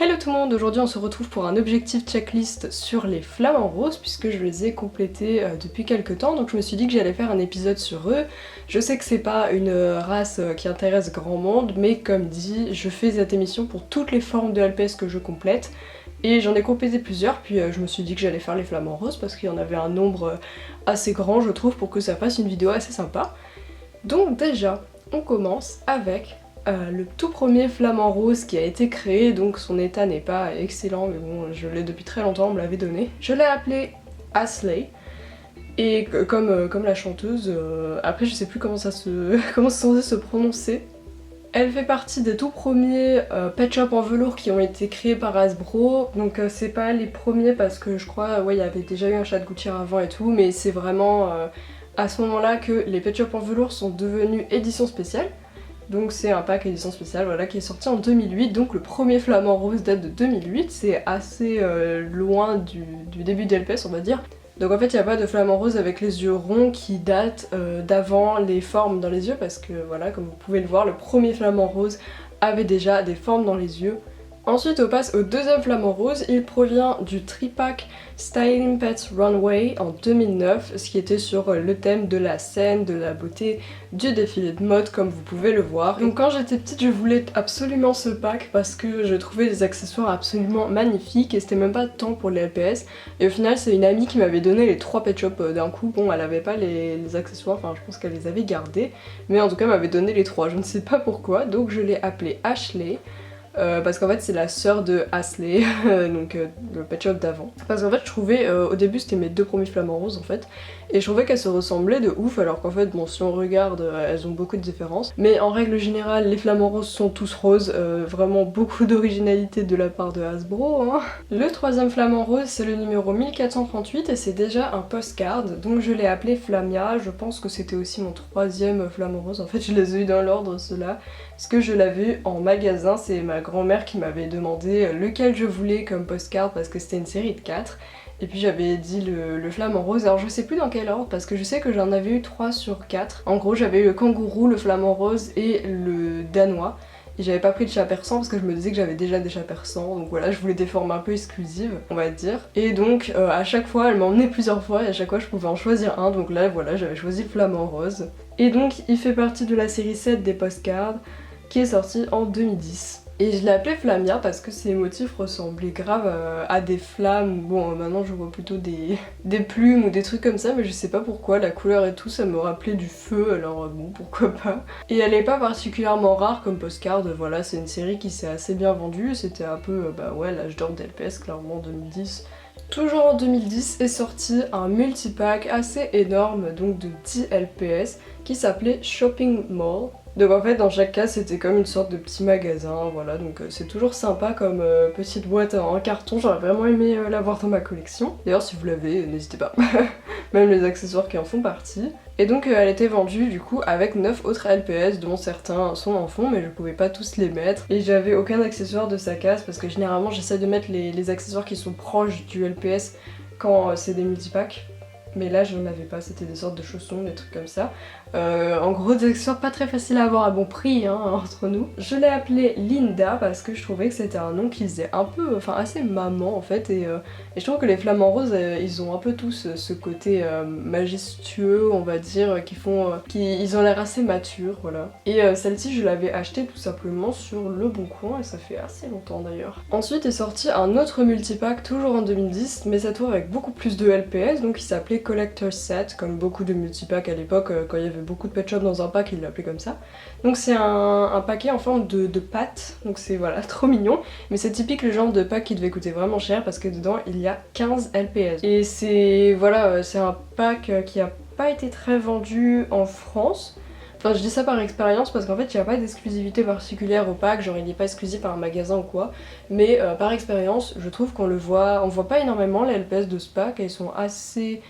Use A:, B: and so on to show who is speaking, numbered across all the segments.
A: Hello tout le monde, aujourd'hui on se retrouve pour un objectif checklist sur les flamants roses puisque je les ai complétés depuis quelques temps, donc je me suis dit que j'allais faire un épisode sur eux. Je sais que c'est pas une race qui intéresse grand monde, mais comme dit, je fais cette émission pour toutes les formes de LPS que je complète. Et j'en ai complété plusieurs, puis je me suis dit que j'allais faire les flamants roses parce qu'il y en avait un nombre assez grand je trouve pour que ça fasse une vidéo assez sympa. Donc déjà, on commence avec le tout premier flamant rose qui a été créé, donc son état n'est pas excellent, mais bon, je l'ai depuis très longtemps, on me l'avait donné. Je l'ai appelé Asley, et comme la chanteuse, après je sais plus comment ça se... comment c'est censé se prononcer. Elle fait partie des tout premiers pet shop en velours qui ont été créés par Hasbro, donc c'est pas les premiers parce que je crois, ouais, il y avait déjà eu un chat de gouttière avant et tout, mais c'est vraiment à ce moment-là que les pet shop en velours sont devenus édition spéciale. Donc c'est un pack édition spéciale voilà, qui est sorti en 2008, donc le premier flamant rose date de 2008, c'est assez loin du début de LPS on va dire. Donc en fait il n'y a pas de flamant rose avec les yeux ronds qui datent d'avant les formes dans les yeux parce que voilà, comme vous pouvez le voir, le premier flamant rose avait déjà des formes dans les yeux. Ensuite on passe au deuxième flamant rose, il provient du tripack Styling Pets Runway en 2009, ce qui était sur le thème de la scène, de la beauté, du défilé de mode comme vous pouvez le voir. Donc quand j'étais petite je voulais absolument ce pack parce que je trouvais les accessoires absolument magnifiques et c'était même pas tant pour les LPS. Et au final c'est une amie qui m'avait donné les 3 pet shop d'un coup, bon elle avait pas les accessoires, enfin je pense qu'elle les avait gardés, mais en tout cas elle m'avait donné les 3, je ne sais pas pourquoi, donc je l'ai appelée Ashley. Parce qu'en fait c'est la sœur de Asley, donc le pet shop d'avant. Parce qu'en fait je trouvais, au début c'était mes deux premiers flamants roses en fait, et je trouvais qu'elles se ressemblaient de ouf alors qu'en fait bon si on regarde elles ont beaucoup de différences. Mais en règle générale les flamants roses sont tous roses, vraiment beaucoup d'originalité de la part de Hasbro hein. Le troisième flamant rose c'est le numéro 1438 et c'est déjà un postcard, donc je l'ai appelé Flamia, je pense que c'était aussi mon troisième flamant rose, en fait je les ai eu dans l'ordre ceux-là. Parce que je l'avais vu en magasin, c'est ma grand-mère qui m'avait demandé lequel je voulais comme postcard parce que c'était une série de 4. Et puis j'avais dit le flamant rose, alors je sais plus dans quel ordre parce que je sais que j'en avais eu 3 sur 4. En gros j'avais eu le kangourou, le flamant rose et le danois. Et j'avais pas pris le chat persan parce que je me disais que j'avais déjà des chats persans, donc voilà, je voulais des formes un peu exclusives, on va dire. Et donc à chaque fois, elle m'emmenait plusieurs fois et à chaque fois je pouvais en choisir un, donc là voilà, j'avais choisi le flamant rose. Et donc il fait partie de la série 7 des postcards, qui est sorti en 2010. Et je l'ai appelé Flamia parce que ses motifs ressemblaient grave à des flammes. Bon, maintenant je vois plutôt des plumes ou des trucs comme ça, mais je sais pas pourquoi, la couleur et tout, ça me rappelait du feu, alors bon, pourquoi pas. Et elle est pas particulièrement rare comme postcard, voilà, c'est une série qui s'est assez bien vendue, c'était un peu, bah ouais, l'âge d'or d'LPS, clairement, en 2010. Toujours en 2010 est sorti un multipack assez énorme, donc de 10 LPS, qui s'appelait Shopping Mall. Donc en fait dans chaque cas c'était comme une sorte de petit magasin, voilà, donc c'est toujours sympa comme petite boîte en carton, j'aurais vraiment aimé l'avoir dans ma collection. D'ailleurs si vous l'avez, n'hésitez pas, même les accessoires qui en font partie. Et donc elle était vendue du coup avec 9 autres LPS dont certains sont en fond mais je pouvais pas tous les mettre. Et j'avais aucun accessoire de sa case parce que généralement j'essaie de mettre les accessoires qui sont proches du LPS quand c'est des multipacks. Mais là je n'en avais pas, c'était des sortes de chaussons, des trucs comme ça. En gros des accessoires pas très faciles à avoir à bon prix hein, entre nous. Je l'ai appelée Linda parce que je trouvais que c'était un nom qui faisait un peu, enfin assez maman en fait. Et je trouve que les flamants roses ils ont un peu tous ce côté majestueux on va dire, ils ont l'air assez matures voilà. Et celle-ci je l'avais achetée tout simplement sur Le Bon Coin et ça fait assez longtemps d'ailleurs. Ensuite est sorti un autre multipack toujours en 2010 mais cette fois avec beaucoup plus de LPS, donc il s'appelait Collector's Set comme beaucoup de multipacks à l'époque quand il y avait beaucoup de pet shop dans un pack, ils l'appelaient comme ça. Donc c'est un paquet en forme de pâte, donc c'est voilà, trop mignon. Mais c'est typique le genre de pack qui devait coûter vraiment cher parce que dedans il y a 15 LPS. Et c'est voilà, c'est un pack qui a pas été très vendu en France. Enfin je dis ça par expérience parce qu'en fait il n'y a pas d'exclusivité particulière au pack, genre il n'est pas exclusif à un magasin ou quoi. Mais par expérience je trouve qu'on le voit, on voit pas énormément les LPS de ce pack, elles sont assez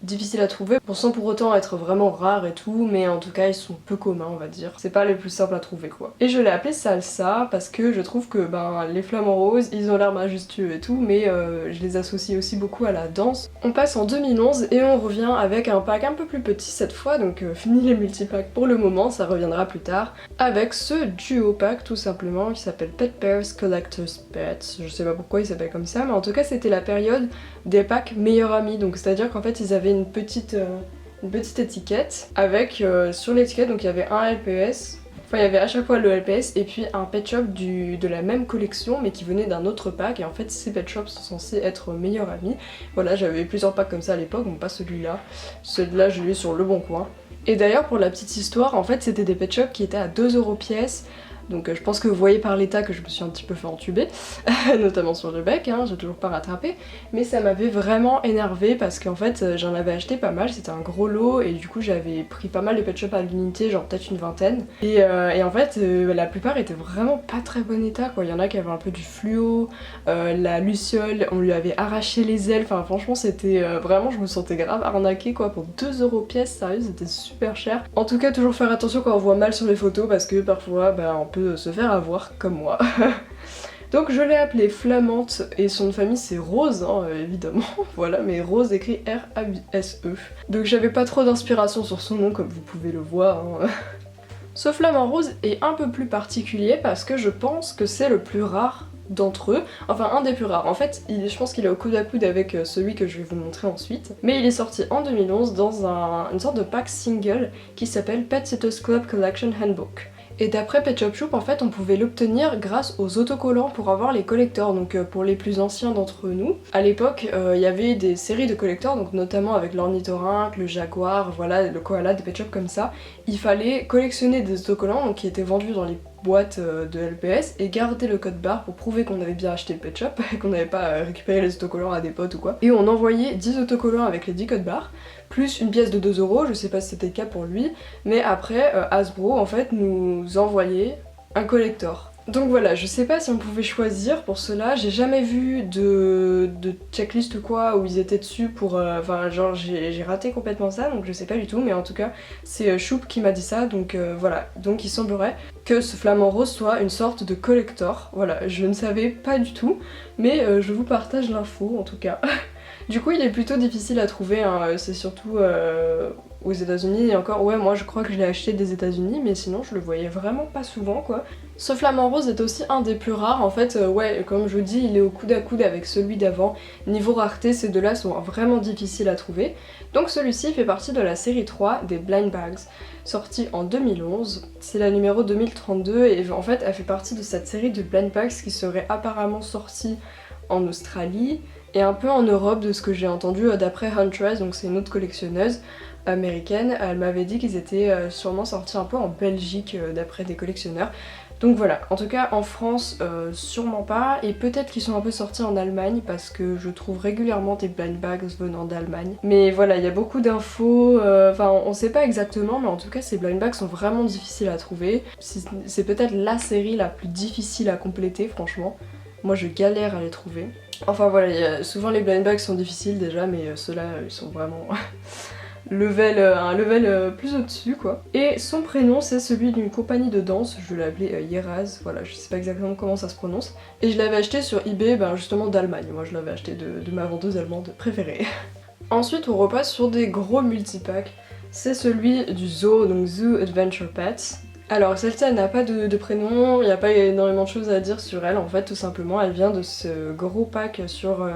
A: difficiles à trouver, bon, sans pour autant être vraiment rares et tout, mais en tout cas ils sont peu communs on va dire. C'est pas les plus simples à trouver quoi. Et je l'ai appelé salsa parce que je trouve que les flamants roses, ils ont l'air majestueux et tout, mais je les associe aussi beaucoup à la danse. On passe en 2011 et on revient avec un pack un peu plus petit cette fois, donc fini les multipacks pour le moment, ça reviendra plus tard, avec ce duo pack tout simplement qui s'appelle Pet Pairs Collector's Pets. Je sais pas pourquoi il s'appelle comme ça, mais en tout cas c'était la période des packs meilleurs amis, donc c'est à dire qu'en fait ils avaient une petite étiquette avec sur l'étiquette, donc il y avait un LPS, enfin il y avait à chaque fois le LPS et puis un pet shop de la même collection mais qui venait d'un autre pack, et en fait ces pet shops sont censés être meilleurs amis. Voilà, j'avais plusieurs packs comme ça à l'époque, bon pas celui-là, celui-là je l'ai eu sur Le Bon Coin. Et d'ailleurs pour la petite histoire, en fait c'était des pet shops qui étaient à 2€ pièce. Donc je pense que vous voyez par l'état que je me suis un petit peu fait entuber, notamment sur le bec, hein, j'ai toujours pas rattrapé, mais ça m'avait vraiment énervée parce qu'en fait j'en avais acheté pas mal, c'était un gros lot et du coup j'avais pris pas mal de pet shop à l'unité, genre peut-être une vingtaine, et en fait la plupart étaient vraiment pas très bon état quoi, il y en a qui avaient un peu du fluo, la luciole, on lui avait arraché les ailes, enfin franchement c'était vraiment, je me sentais grave arnaquée quoi, pour 2€ pièce, sérieux c'était super cher. En tout cas toujours faire attention quand on voit mal sur les photos parce que parfois on peut se faire avoir comme moi. Donc je l'ai appelée Flamante et son nom de famille c'est Rose, hein, évidemment, voilà, mais Rose écrit R-A-S-E. Donc j'avais pas trop d'inspiration sur son nom comme vous pouvez le voir. Hein. Ce flamant rose est un peu plus particulier parce que je pense que c'est le plus rare d'entre eux, enfin un des plus rares. En fait, je pense qu'il est au coude à coude avec celui que je vais vous montrer ensuite, mais il est sorti en 2011 dans une sorte de pack single qui s'appelle Pet Sitters Club Collection Handbook. Et d'après Pet Shop Shop, en fait, on pouvait l'obtenir grâce aux autocollants pour avoir les collectors, donc pour les plus anciens d'entre nous. À l'époque, il y avait des séries de collectors, donc notamment avec l'ornithorynque, le jaguar, voilà, le koala, des Pet Shop comme ça. Il fallait collectionner des autocollants, donc qui étaient vendus dans les boîte de LPS et garder le code barre pour prouver qu'on avait bien acheté le pet shop et qu'on n'avait pas récupéré les autocollants à des potes ou quoi. Et on envoyait 10 autocollants avec les 10 codes barres, plus une pièce de 2€, je sais pas si c'était le cas pour lui, mais après Hasbro en fait nous envoyait un collector. Donc voilà, je sais pas si on pouvait choisir pour cela, j'ai jamais vu de checklist ou quoi où ils étaient dessus pour... Enfin genre j'ai raté complètement ça, donc je sais pas du tout, mais en tout cas c'est Choup qui m'a dit ça, donc voilà. Donc il semblerait que ce flamant rose soit une sorte de collector, voilà, je ne savais pas du tout, mais je vous partage l'info en tout cas. Du coup il est plutôt difficile à trouver, hein. C'est surtout aux États-Unis, et encore ouais moi je crois que je l'ai acheté des États-Unis, mais sinon je le voyais vraiment pas souvent quoi. Ce flamant rose est aussi un des plus rares, en fait ouais comme je vous dis il est au coude à coude avec celui d'avant. Niveau rareté ces deux là sont vraiment difficiles à trouver. Donc celui-ci fait partie de la série 3 des Blind Bags, sortie en 2011, c'est la numéro 2032 et en fait elle fait partie de cette série de Blind Bags qui serait apparemment sortie en Australie et un peu en Europe de ce que j'ai entendu d'après Huntress, donc c'est une autre collectionneuse américaine, elle m'avait dit qu'ils étaient sûrement sortis un peu en Belgique d'après des collectionneurs. Donc voilà, en tout cas en France sûrement pas, et peut-être qu'ils sont un peu sortis en Allemagne parce que je trouve régulièrement des blind bags venant d'Allemagne. Mais voilà, il y a beaucoup d'infos, enfin on sait pas exactement, mais en tout cas ces blind bags sont vraiment difficiles à trouver. C'est peut-être la série la plus difficile à compléter franchement. Moi je galère à les trouver. Enfin voilà, souvent les blind bags sont difficiles déjà, mais ceux-là ils sont vraiment... un level plus au-dessus quoi. Et son prénom c'est celui d'une compagnie de danse, je l'ai appelé Yeraz, voilà, je sais pas exactement comment ça se prononce. Et je l'avais acheté sur eBay justement d'Allemagne, moi je l'avais acheté de ma vendeuse allemande préférée. Ensuite on repasse sur des gros multipacks, c'est celui du zoo, donc Zoo Adventure Pets. Alors celle-ci elle n'a pas de prénom, il n'y a pas énormément de choses à dire sur elle en fait, tout simplement elle vient de ce gros pack sur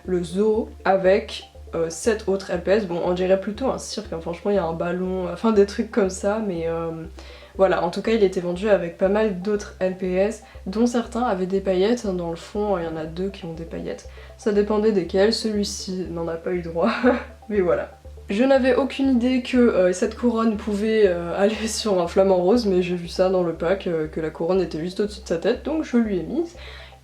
A: le zoo avec 7 autres LPS. Bon on dirait plutôt un cirque, hein. Franchement il y a un ballon, enfin des trucs comme ça, mais voilà, en tout cas il était vendu avec pas mal d'autres LPS dont certains avaient des paillettes, dans le fond il y en a 2 qui ont des paillettes, ça dépendait desquels, celui-ci n'en a pas eu droit, mais voilà. Je n'avais aucune idée que cette couronne pouvait aller sur un flamant rose, mais j'ai vu ça dans le pack, que la couronne était juste au-dessus de sa tête, donc je lui ai mise.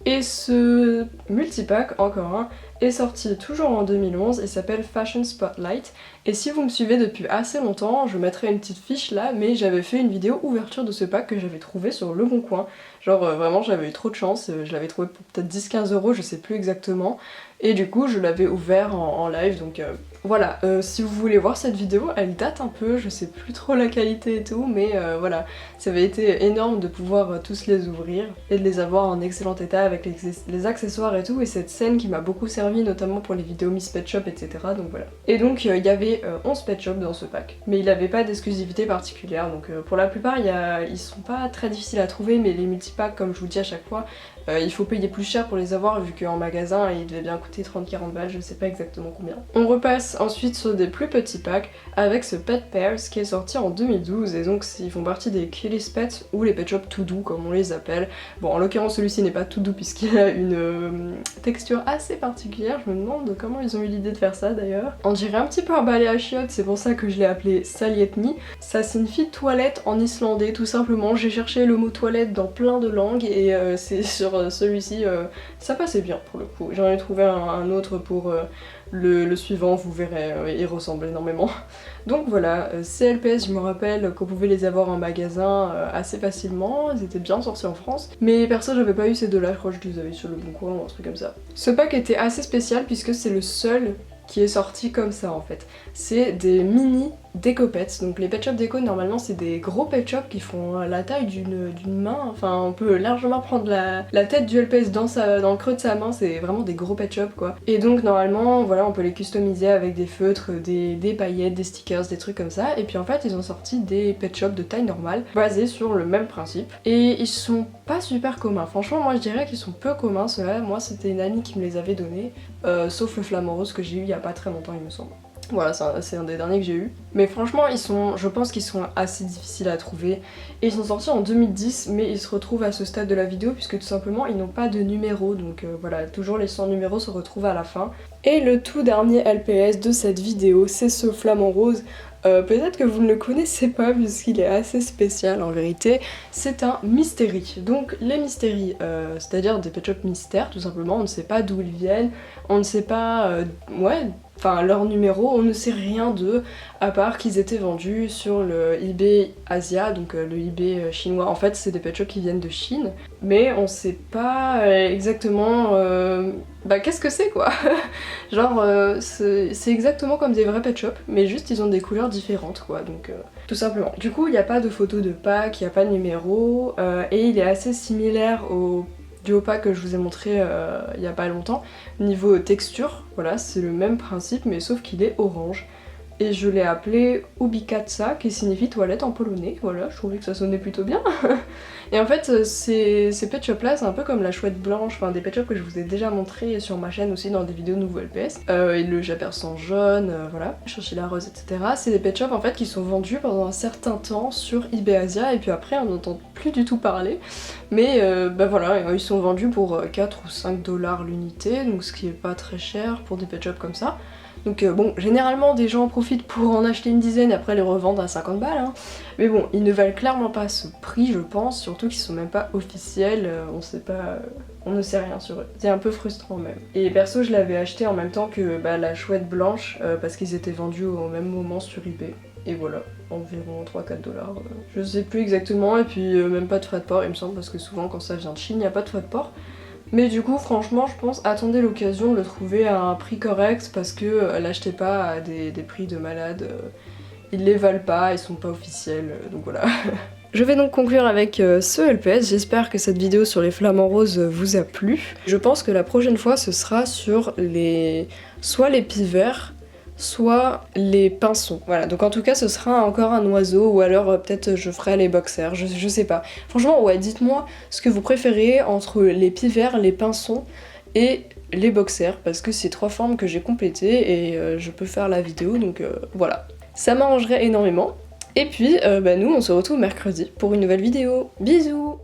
A: Et ce multipack, encore un, est sorti toujours en 2011 et s'appelle Fashion Spotlight. Et si vous me suivez depuis assez longtemps, je mettrai une petite fiche là, mais j'avais fait une vidéo ouverture de ce pack que j'avais trouvé sur Le Bon Coin. Genre vraiment j'avais eu trop de chance, je l'avais trouvé pour peut-être 10-15 euros, je sais plus exactement. Et du coup je l'avais ouvert en live, donc voilà. Si vous voulez voir cette vidéo, elle date un peu, je sais plus trop la qualité et tout, mais voilà. Ça avait été énorme de pouvoir tous les ouvrir et de les avoir en excellent état avec les accessoires et tout, et cette scène qui m'a beaucoup servi notamment pour les vidéos Miss Pet Shop, etc. Donc voilà. Et donc il y avait 11 Pet Shop dans ce pack, mais il n'avait pas d'exclusivité particulière, donc pour la plupart ils sont pas très difficiles à trouver, mais les multipacks, comme je vous dis à chaque fois, il faut payer plus cher pour les avoir vu qu'en magasin ils devaient bien coûter 30-40 balles, je sais pas exactement combien. On repasse ensuite sur des plus petits packs avec ce Pet Pairs qui est sorti en 2012, et donc ils font partie des Killis Pets ou les Pet Shop tout doux comme on les appelle. Bon, en l'occurrence celui-ci n'est pas tout doux puisqu'il a une texture assez particulière, je me demande comment ils ont eu l'idée de faire ça d'ailleurs. On dirait un petit peu un balai à chiottes, c'est pour ça que je l'ai appelé Salietni. Ça signifie toilette en islandais tout simplement. J'ai cherché le mot toilette dans plein de langues et c'est sur celui-ci, ça passait bien pour le coup. J'en ai trouvé un autre pour le suivant, vous verrez, il ressemble énormément. Donc voilà, CLPS, je me rappelle qu'on pouvait les avoir en magasin assez facilement, ils étaient bien sortis en France, mais perso j'avais pas eu ces deux-là, je crois que je les avais sur le Bon Coin ou un truc comme ça. Ce pack était assez spécial puisque c'est le seul qui est sorti comme ça en fait. C'est des mini Déco Pets. Donc les Pet Shop Déco normalement c'est des gros Pet Shop qui font la taille d'une main, enfin on peut largement prendre la tête du LPS dans le creux de sa main, c'est vraiment des gros Pet Shop quoi. Et donc normalement voilà on peut les customiser avec des feutres, des paillettes, des stickers, des trucs comme ça, et puis en fait ils ont sorti des Pet Shop de taille normale basés sur le même principe, et ils sont pas super communs, franchement moi je dirais qu'ils sont peu communs ceux-là. Moi c'était une amie qui me les avait donnés, sauf le flamant rose que j'ai eu il y a pas très longtemps il me semble. Voilà, c'est un des derniers que j'ai eu. Mais franchement, je pense qu'ils sont assez difficiles à trouver. Et ils sont sortis en 2010, mais ils se retrouvent à ce stade de la vidéo puisque tout simplement ils n'ont pas de numéro. Donc voilà, toujours les 100 numéros se retrouvent à la fin. Et le tout dernier LPS de cette vidéo, c'est ce flamant rose. Peut-être que vous ne le connaissez pas puisqu'il est assez spécial en vérité. C'est un mystérie. Donc les mystéries, c'est-à-dire des Pet Shop mystères tout simplement, on ne sait pas d'où ils viennent, on ne sait pas, enfin leur numéro, on ne sait rien d'eux à part qu'ils étaient vendus sur le eBay Asia, donc le eBay chinois. En fait c'est des Pet Shop qui viennent de Chine, mais on sait pas exactement qu'est-ce que c'est quoi. Genre c'est exactement comme des vrais Pet Shop, mais juste ils ont des couleurs différentes quoi, donc tout simplement. Du coup il n'y a pas de photo de pack, il n'y a pas de numéro, et il est assez similaire au duo pack que je vous ai montré il y a pas longtemps. Niveau texture, voilà, c'est le même principe mais sauf qu'il est orange. Et je l'ai appelé Ubikatsa, qui signifie toilette en polonais, voilà, je trouvais que ça sonnait plutôt bien. Et en fait, ces Pet Shop là, c'est un peu comme la chouette blanche, enfin des Pet Shop que je vous ai déjà montré sur ma chaîne aussi dans des vidéos de nouveaux LPS. Et le Japersan jaune, voilà, Chinchilla rose, etc. C'est des Pet Shop en fait qui sont vendus pendant un certain temps sur eBay Asia, et puis après on n'entend plus du tout parler. Mais voilà, ils sont vendus pour 4 ou 5 $ l'unité, donc ce qui est pas très cher pour des Pet Shop comme ça. Donc bon, généralement des gens en profitent pour en acheter une dizaine et après les revendre à 50 balles, hein. Mais bon, ils ne valent clairement pas ce prix je pense, surtout qu'ils sont même pas officiels, on sait pas, on ne sait rien sur eux. C'est un peu frustrant même. Et perso je l'avais acheté en même temps que la chouette blanche, parce qu'ils étaient vendus au même moment sur eBay. Et voilà, environ 3-4 $. Je sais plus exactement, et puis même pas de frais de port il me semble, parce que souvent quand ça vient de Chine il n'y a pas de frais de port. Mais du coup franchement je pense attendez l'occasion de le trouver à un prix correct, parce que l'achetez pas à des prix de malade, ils les valent pas, ils sont pas officiels, donc voilà. Je vais donc conclure avec ce LPS, j'espère que cette vidéo sur les flamants roses vous a plu. Je pense que la prochaine fois ce sera sur soit les pivers, soit les pinsons. Voilà, donc en tout cas ce sera encore un oiseau, ou alors peut-être je ferai les boxers, je sais pas. Franchement ouais, dites-moi ce que vous préférez entre les pivers, les pinsons et les boxers, parce que c'est 3 formes que j'ai complétées et je peux faire la vidéo, donc voilà. Ça m'arrangerait énormément. Et puis nous on se retrouve mercredi pour une nouvelle vidéo. Bisous!